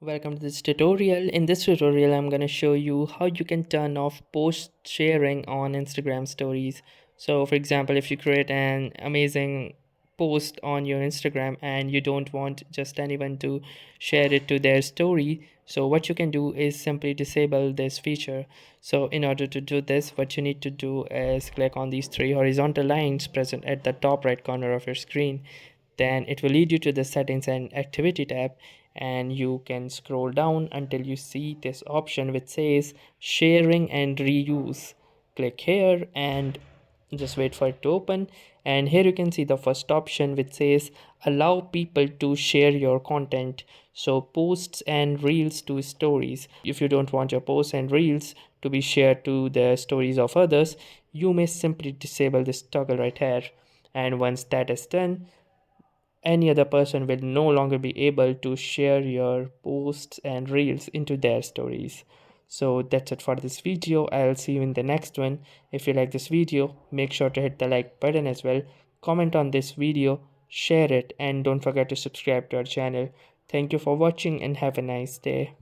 Welcome to this tutorial. In this tutorial, I'm going to show you how you can turn off post sharing on Instagram stories. So, for example, if you create an amazing post on your Instagram and you don't want just anyone to share it to their story, so what you can do is simply disable this feature. So, in order to do this, what you need to do is click on these three horizontal lines present at the top right corner of your screen. Then it will lead you to the settings and activity tab, and you can scroll down until you see this option which says sharing and reuse. Click here and just wait for it to open, and here you can see the first option which says allow people to share your content, so posts and reels to stories. If you don't want your posts and reels to be shared to the stories of others, you may simply disable this toggle right here, and once that is done, any other person will no longer be able to share your posts and reels into their stories. So that's it for this video. I'll see you in the next one. If you like this video, make sure to hit the like button as well. Comment on this video, share it, and don't forget to subscribe to our channel. Thank you for watching and have a nice day.